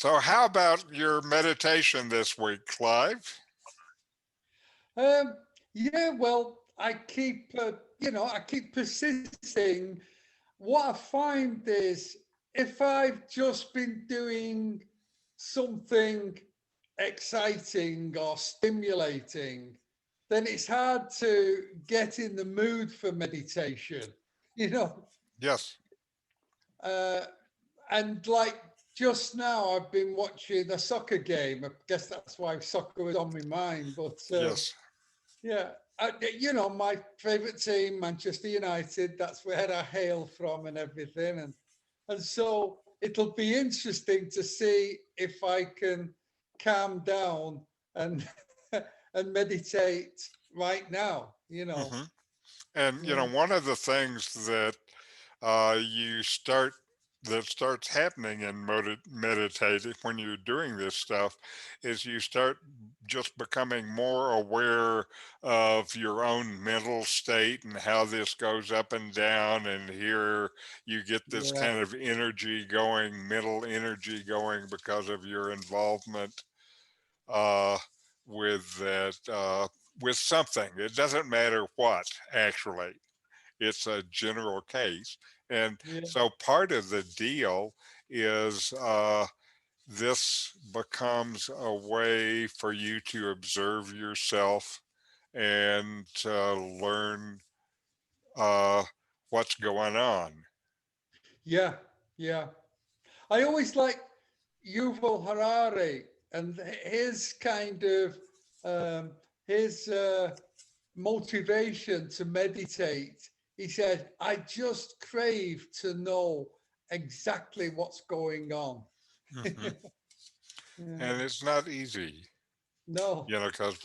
So how about your meditation this week, Clive? Um, yeah, well, I keep persisting. What I find is if I've just been doing something exciting or stimulating, then it's hard to get in the mood for meditation, you know. Yes, Uh, and like just now, I've been watching a soccer game. I guess that's why soccer was on my mind. But yes. yeah, my favorite team, Manchester United. That's where I hail from and everything, and so it'll be interesting to see if I can calm down and and meditate right now. Hmm. And Yeah, one of the things that you start that starts happening in meditating when you're doing this stuff is you start just becoming more aware of your own mental state and how this goes up and down, and here you get this yeah, kind of energy going, mental energy going, because of your involvement uh, with that with something. It doesn't matter what, actually. It's a general case. And yeah, so part of the deal is this becomes a way for you to observe yourself and to learn uh, what's going on. yeah, yeah. I always like Yuval Harari and his kind of um, his motivation to meditate. He said, "I just crave to know exactly what's going on." Hmm. Yeah. And it's not easy, No. because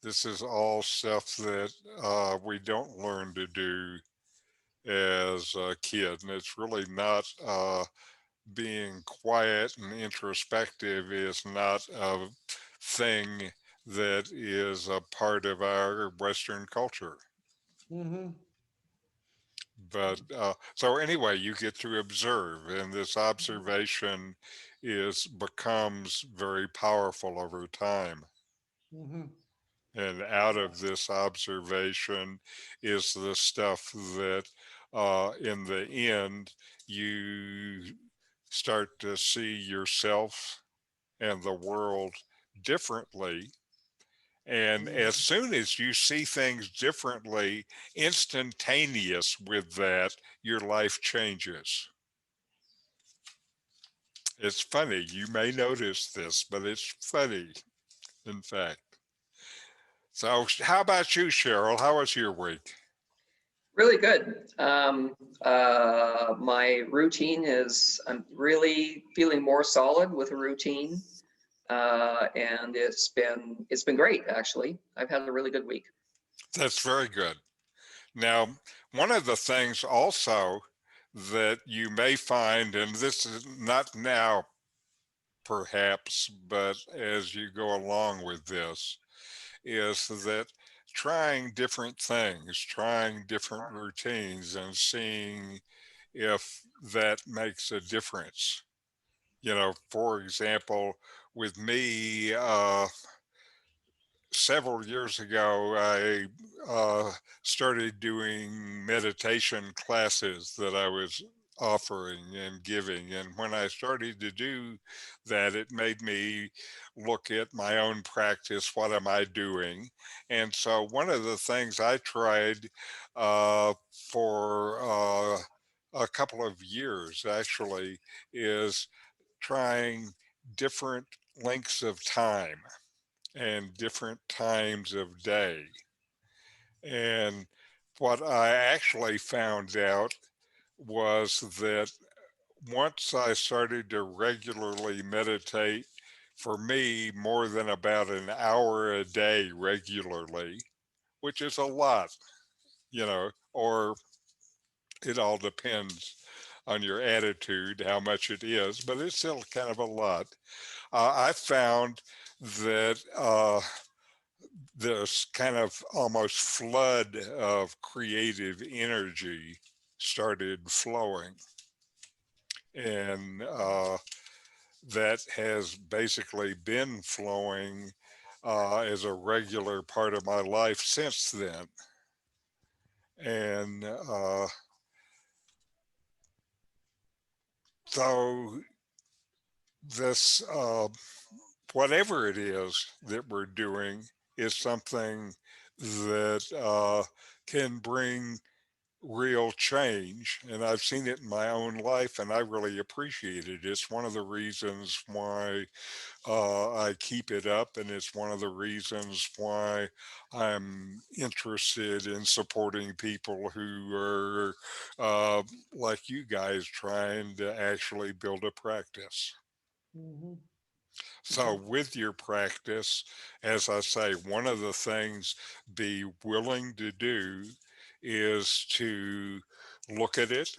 this is all stuff that we don't learn to do as a kid. And it's really not being quiet and introspective is not a thing that is a part of our Western culture. Hmm. But so anyway, you get to observe, and this observation is becomes very powerful over time. Hmm. And out of this observation is the stuff that, in the end, you start to see yourself and the world differently. And as soon as you see things differently, instantaneous with that, your life changes. It's funny. You may notice this, but it's funny, in fact. So, how about you, Cheryl? How was your week? Really good. My routine is, I'm really feeling more solid with a routine, and it's been great actually. I've had a really good week. That's very good. Now, one of the things also that you may find, and this is not now perhaps, but as you go along with this, is that trying different things, trying different routines, and seeing if that makes a difference. For example, with me, several years ago, I started doing meditation classes that I was offering and giving. And when I started to do that, it made me look at my own practice. What am I doing? And so, one of the things I tried for a couple of years actually is trying different lengths of time and different times of day. And what I actually found out was that once I started to regularly meditate, for me, more than about an hour a day regularly, which is a lot, or it all depends on your attitude, how much it is, but it's still kind of a lot. I found that this kind of almost flood of creative energy started flowing. And that has basically been flowing as a regular part of my life since then. And so this, whatever it is that we're doing, is something that can bring real change. And I've seen it in my own life, and I really appreciate it. It's one of the reasons why I keep it up, and it's one of the reasons why I'm interested in supporting people who are uh, like you guys trying to actually build a practice. Mhm. So, with your practice, as I say, one of the things be willing to do is to look at it,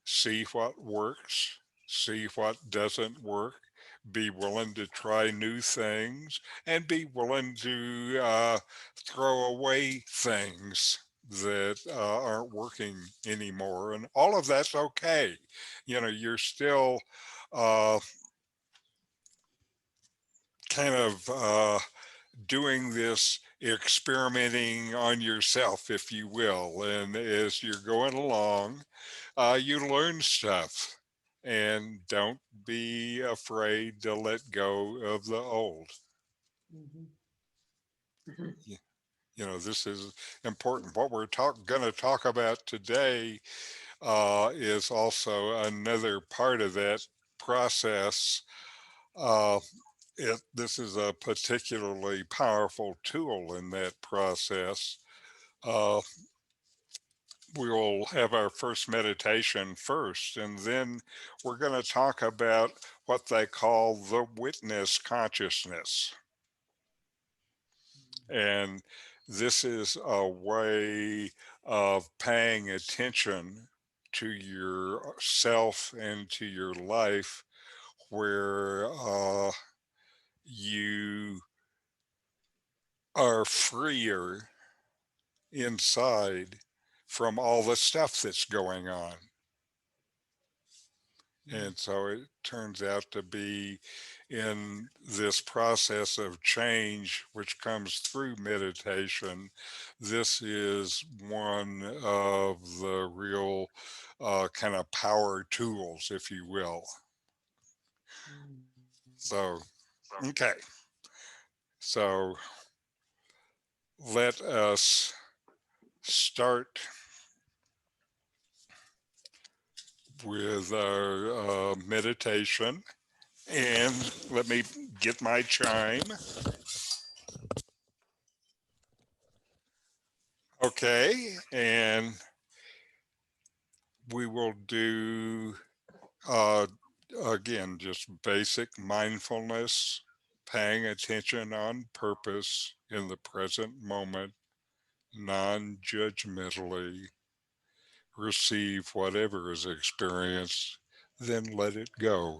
see what works, see what doesn't work, be willing to try new things, and be willing to throw away things that aren't working anymore. And all of that's okay. You know, you're still uh, kind of doing this experimenting on yourself, if you will. And as you're going along, you learn stuff, and don't be afraid to let go of the old. Mhm. Mhm. Y- You know, this is important. What we're going to talk about today is also another part of that process. Uh, this is a particularly powerful tool in that process. Uh, we'll have our first meditation first, and then we're going to talk about what they call the witness consciousness. And this is a way of paying attention to yourself and to your life where you are freer inside from all the stuff that's going on. Mhm. And so it turns out to be in this process of change, which comes through meditation, this is one of the real kind of power tools, if you will. Mhm. So, okay. So let us start with our meditation. And let me get my chime. Okay. And we will do, uh, again, just basic mindfulness, paying attention on purpose in the present moment, non judgmentally, receive whatever is experienced, then let it go.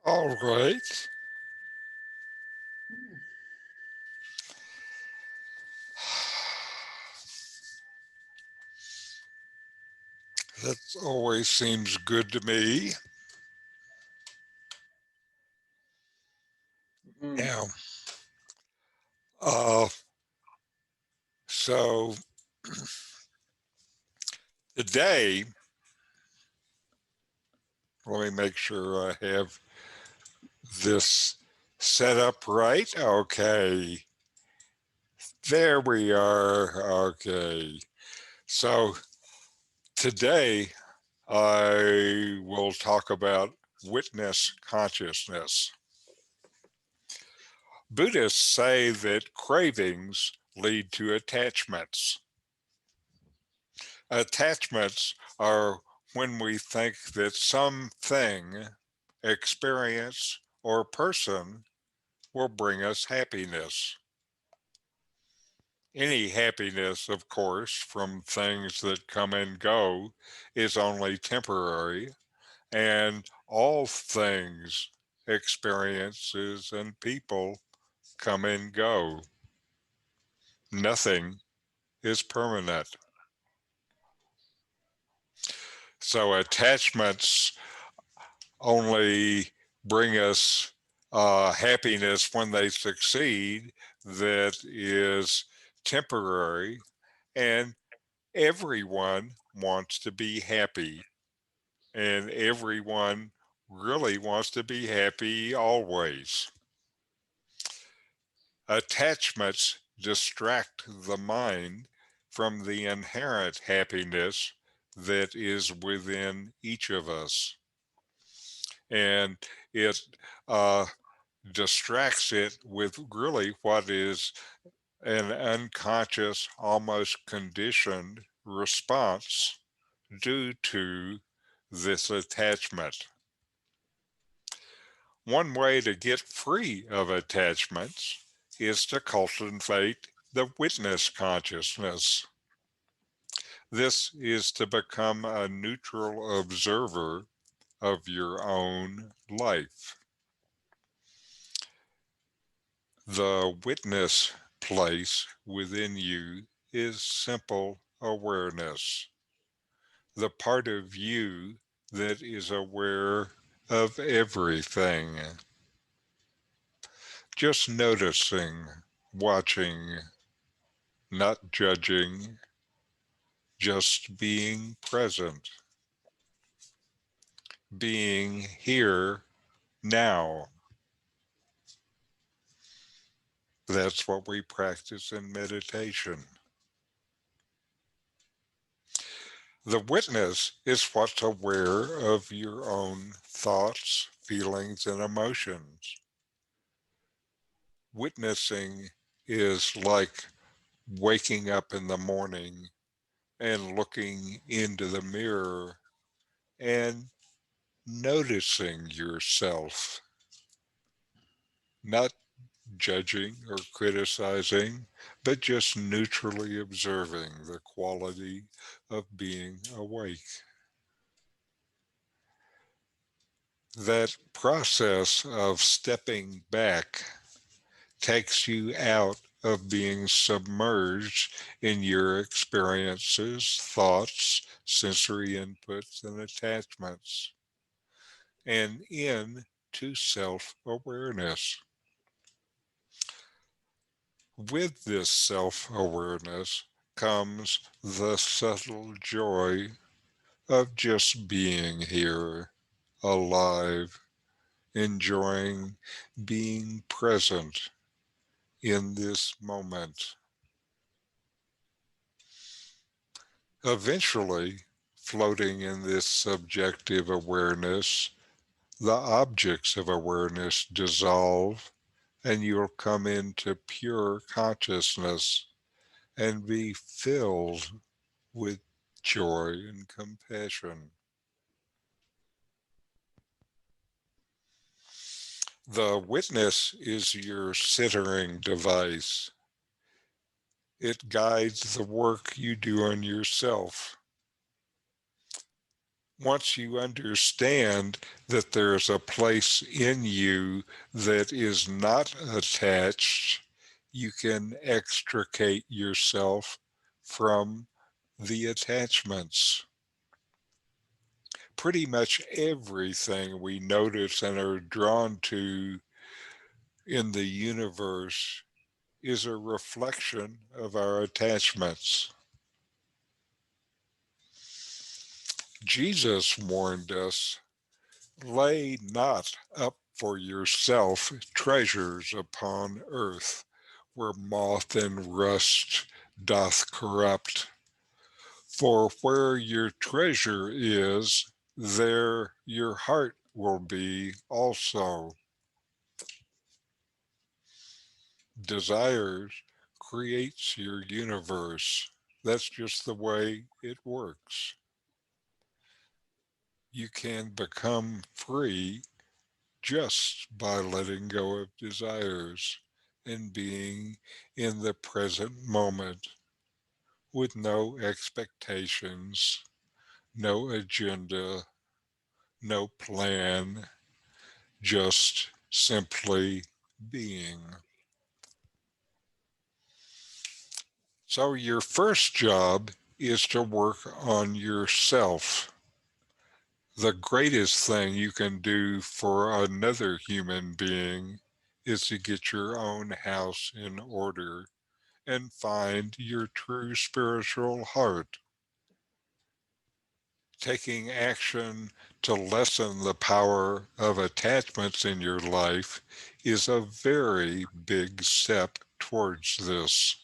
All right. That always seems good to me. Mm. Yeah. Uh, so today, let me make sure I have this set up right. Okay. There we are. Okay. So today I will talk about witness consciousness. Buddhists say that cravings lead to attachments. Attachments are when we think that something, experience, or person will bring us happiness. Any happiness, of course, from things that come and go is only temporary, and all things, experiences, and people come and go. Nothing is permanent. So attachments only bring us happiness when they succeed that is temporary, and everyone wants to be happy, and everyone really wants to be happy always. Attachments distract the mind from the inherent happiness that is within each of us. And it uh, distracts it with really what is an unconscious, almost conditioned response due to this attachment. One way to get free of attachments is to cultivate the witness consciousness. This is to become a neutral observer of your own life. The witness place within you is simple awareness, the part of you that is aware of everything, just noticing, watching, not judging, just being present, being here now. That's what we practice in meditation. The witness is what's aware of your own thoughts, feelings, and emotions. Witnessing is like waking up in the morning and looking into the mirror and noticing yourself, not judging or criticizing, but just neutrally observing the quality of being awake. That process of stepping back takes you out of being submerged in your experiences, thoughts, sensory inputs, and attachments, and into self awareness. With this self awareness comes the subtle joy of just being here, alive, enjoying being present in this moment. Eventually, floating in this subjective awareness, the objects of awareness dissolve and you'll come into pure consciousness and be filled with joy and compassion. The witness is your centering device. It guides the work you do on yourself. Once you understand that there's a place in you that is not attached, you can extricate yourself from the attachments. Pretty much everything we notice and are drawn to in the universe is a reflection of our attachments. Jesus warned us, lay not up for yourself treasures upon earth, where moth and rust doth corrupt. For where your treasure is, there your heart will be also. Desires creates your universe. That's just the way it works. You can become free just by letting go of desires and being in the present moment with no expectations, no agenda, no plan, just simply being. So your first job is to work on yourself. The greatest thing you can do for another human being is to get your own house in order and find your true spiritual heart. Taking action to lessen the power of attachments in your life is a very big step towards this.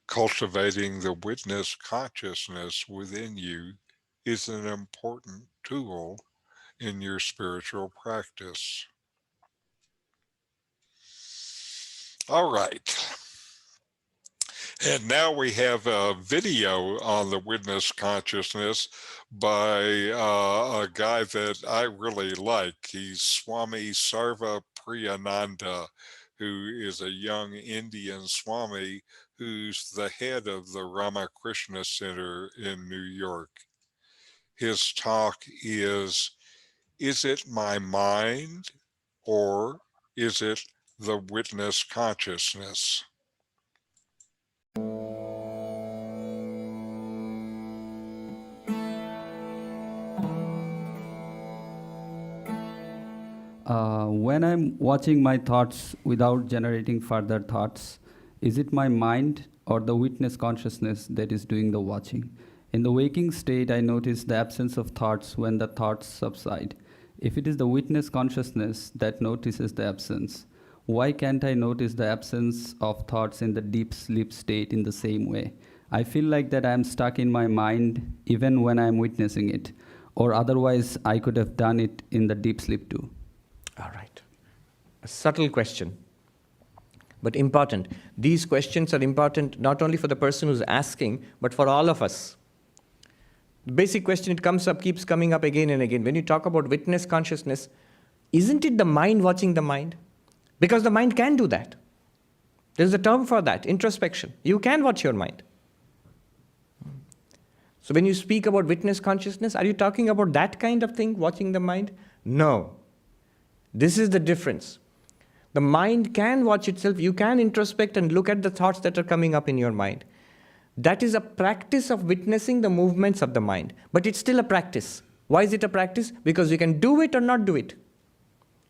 Cultivating the witness consciousness within you is an important tool in your spiritual practice. All right. And now we have a video on the witness consciousness by a guy that I really like. He's Swami Sarvapriyananda, who is a young Indian Swami who's the head of the Ramana Krishna Center in New York. His talk is it my mind or is it the witness consciousness? When I'm watching my thoughts without generating further thoughts, is it my mind or the witness consciousness that is doing the watching? In the waking state, I notice the absence of thoughts when the thoughts subside. If it is the witness consciousness that notices the absence, why can't I notice the absence of thoughts in the deep sleep state in the same way? I feel like that I am stuck in my mind even when I am witnessing it, or otherwise I could have done it in the deep sleep too. All right. A subtle question, but important. These questions are important not only for the person who's asking, but for all of us. The basic question, it comes up, keeps coming up again and again. When you talk about witness consciousness, isn't it the mind watching the mind? Because the mind can do that. There's a term for that, introspection. You can watch your mind. So when you speak about witness consciousness, are you talking about that kind of thing, watching the mind? No. This is the difference. The mind can watch itself. You can introspect and look at the thoughts that are coming up in your mind. That is a practice of witnessing the movements of the mind. But it's still a practice. Why is it a practice? Because you can do it or not do it.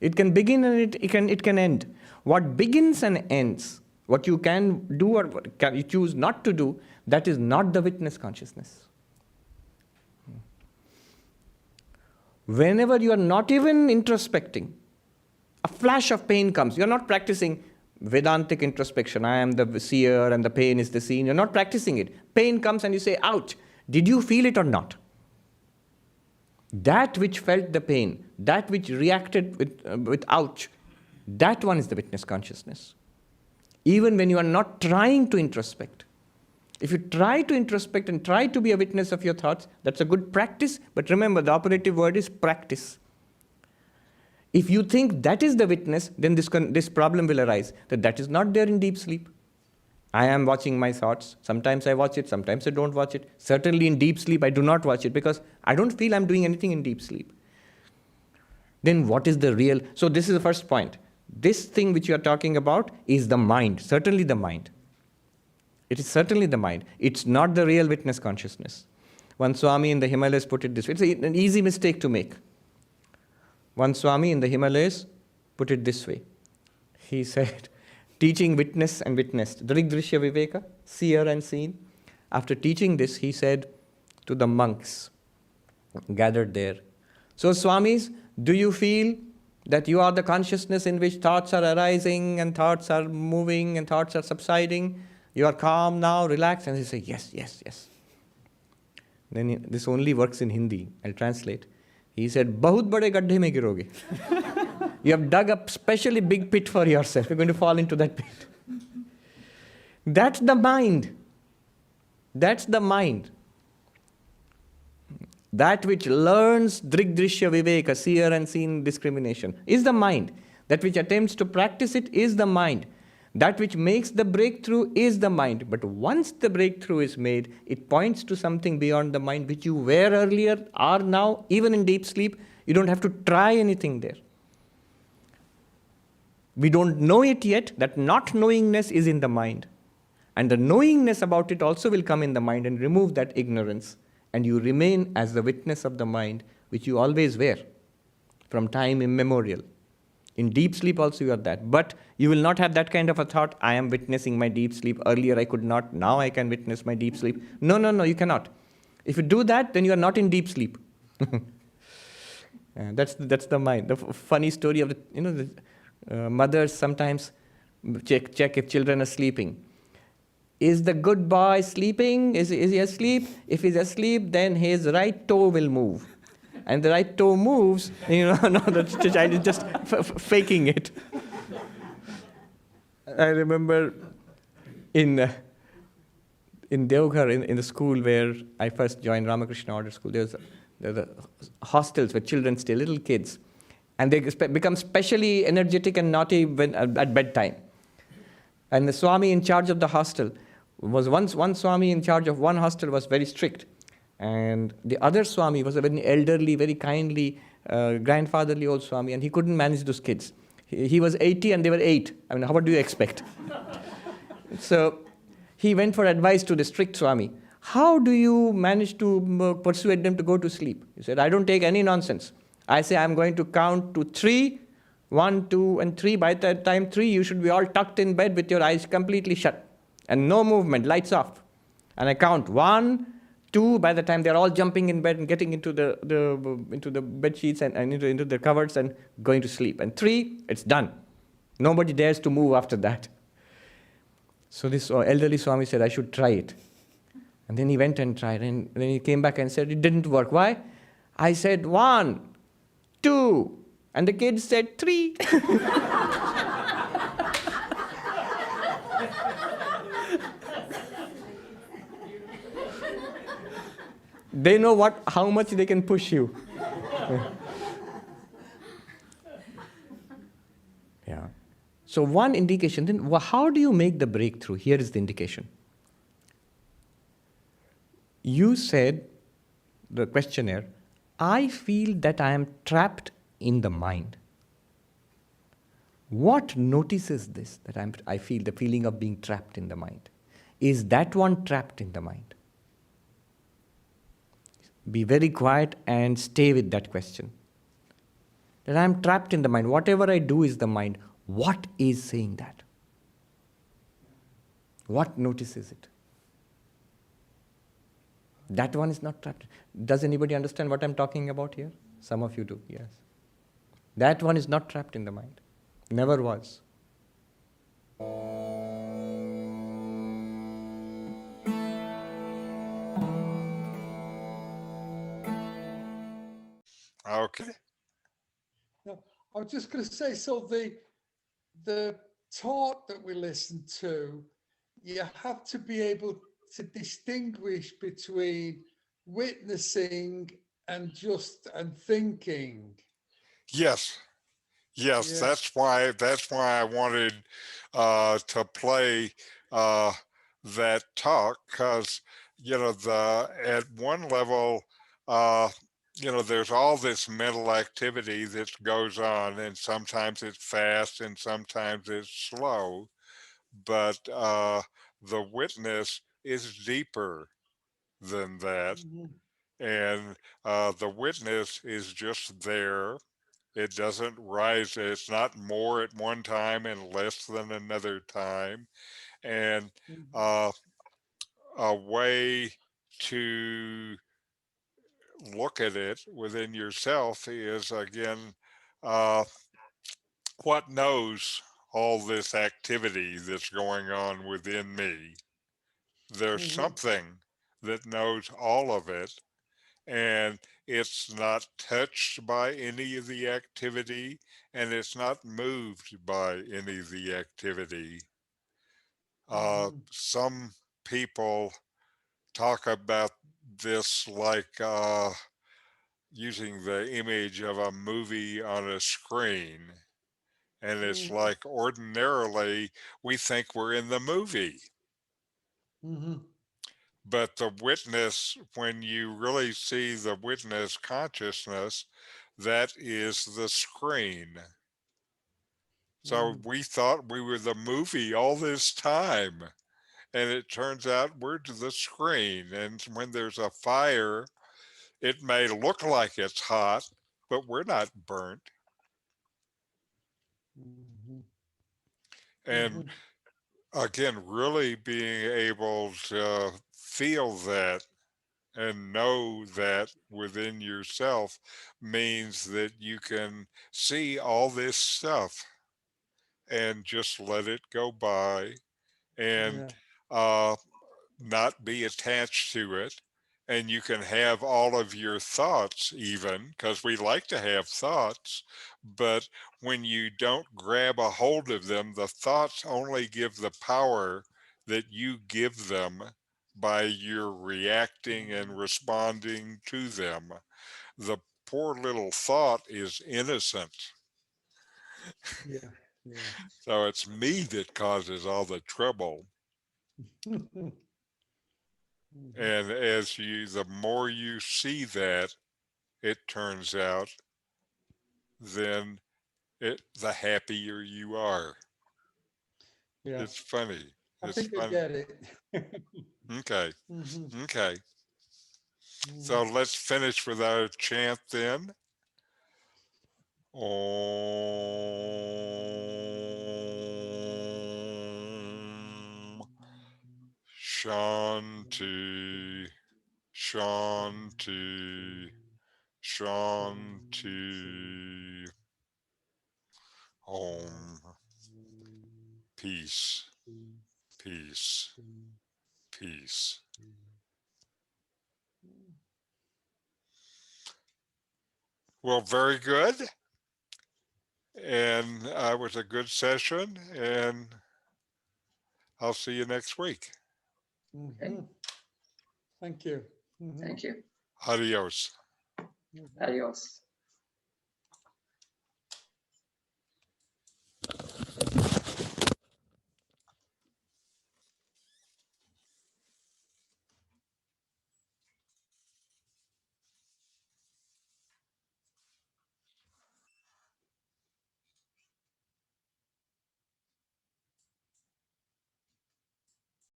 It can begin and it can end. What begins and ends, what you can do or what you choose not to do, that is not the witness consciousness. Whenever you are not even introspecting, a flash of pain comes. You're not practicing Vedantic introspection. I am the seer and the pain is the seen. You're not practicing it. Pain comes and you say, ouch. Did you feel it or not? That which felt the pain, that which reacted with ouch, that one is the witness consciousness. Even when you are not trying to introspect. If you try to introspect and try to be a witness of your thoughts, that's a good practice. But remember, the operative word is practice. If you think that is the witness, then this problem will arise, that is not there in deep sleep. I am watching my thoughts. Sometimes I watch it, sometimes I don't watch it. Certainly in deep sleep, I do not watch it because I don't feel I'm doing anything in deep sleep. Then what is the real? So this is the first point. This thing which you are talking about is the mind, certainly the mind. It is certainly the mind. It's not the real witness consciousness. One Swami in the Himalayas put it this way. It's an easy mistake to make. One Swami in the Himalayas put it this way. He said, teaching witness and witnessed, Drigdrishya Viveka, seer and seen. After teaching this, he said to the monks gathered there, so Swamis, do you feel that you are the consciousness in which thoughts are arising and thoughts are moving and thoughts are subsiding? You are calm now, relaxed? And they say, yes, yes, yes. Then this only works in Hindi. I'll translate. He said, Bahut bade gaddhe mein giroge. You have dug a specially big pit for yourself. You're going to fall into that pit. That's the mind. That's the mind. That which learns Drigdrishya Viveka, seer and seen discrimination, is the mind. That which attempts to practice it is the mind. That which makes the breakthrough is the mind. But once the breakthrough is made, it points to something beyond the mind, which you were earlier, are now, even in deep sleep. You don't have to try anything there. We don't know it yet. That not knowingness is in the mind. And the knowingness about it also will come in the mind and remove that ignorance. And you remain as the witness of the mind, which you always were, from time immemorial. In deep sleep also you are that. But you will not have that kind of a thought, I am witnessing my deep sleep. Earlier I could not, now I can witness my deep sleep. No, no, no, you cannot. If you do that, then you are not in deep sleep. That's the mind. The funny story of the mothers sometimes check if children are sleeping. Is the good boy sleeping? Is he asleep? If he's asleep, then his right toe will move. And the right toe moves, no, the child is just faking it. I remember in Deoghar, in the school where I first joined Ramana Krishna Order School, there were hostels where children stay, little kids. And they become specially energetic and naughty at bedtime. And the Swami in charge of the hostel was one Swami in charge of one hostel was very strict. And the other Swami was a very elderly, very kindly, grandfatherly old Swami, and he couldn't manage those kids. He was 80 and they were 8. I mean, what do you expect? So he went for advice to the strict Swami. How do you manage to persuade them to go to sleep? He said, I don't take any nonsense. I say, I'm going to count to 3. 1, 2, and 3. By the time 3, you should be all tucked in bed with your eyes completely shut. And no movement, lights off. And I count 1, 2, by the time they're all jumping in bed and getting into the bed sheets and into the covers and going to sleep. And 3, it's done. Nobody dares to move after that. So this elderly Swami said, I should try it. And then he went and tried. And then he came back and said, it didn't work. Why? I said 1, 2. And the kids said 3. They know how much they can push you. Yeah. So one indication, then how do you make the breakthrough? Here is the indication. You said, the questionnaire, I feel that I am trapped in the mind. What notices this, that I feel the feeling of being trapped in the mind? Is that one trapped in the mind? Be very quiet and stay with that question. That I am trapped in the mind. Whatever I do is the mind. What is saying that? What notices it? That one is not trapped. Does anybody understand what I'm talking about here? Some of you do, yes. That one is not trapped in the mind. Never was. Okay. No, I was just going to say, so the talk that we listen to, you have to be able to distinguish between witnessing and thinking. Yes. Yes, Yeah. that's why I wanted to play uh, that talk, because at one level, uh, there's all this mental activity that goes on, and sometimes it's fast and sometimes it's slow, but the witness is deeper than that. Mhm. And the witness is just there. It doesn't rise, it's not more at one time and less than another time. And Mhm. uh, a way to look at it within yourself is, again, uh, what knows all this activity that's going on within me? There's Mhm. something that knows all of it, and it's not touched by any of the activity, and it's not moved by any of the activity. Mhm. Some people talk about this like using the image of a movie on a screen. And it's Mhm. like ordinarily we think we're in the movie. Mhm. But the witness, when you really see the witness consciousness, that is the screen. So Mhm. we thought we were the movie all this time. And it turns out we're to the screen. And when there's a fire, it may look like it's hot, but we're not burnt. Mhm. And Mhm. again, really being able to feel that and know that within yourself means that you can see all this stuff and just let it go by and Yeah. uh, not be attached to it. And you can have all of your thoughts, even because we like to have thoughts, but when you don't grab a hold of them, the thoughts only give the power that you give them by your reacting and responding to them. The poor little thought is innocent. Yeah. Yeah. So it's me that causes all the trouble. Mhm. And the more you see that, it turns out, then the happier you are. Yeah. It's funny. I It's think I fun. get it. Okay. Mhm. Okay. So Mhm. let's finish with our chant then. Om Shanti Shanti Shanti. Om. Peace, peace, peace. Well, very good. And it was a good session, and I'll see you next week. Okay, Mhm. Thank you. Mhm. thank you. Adios. Mhm. Adios.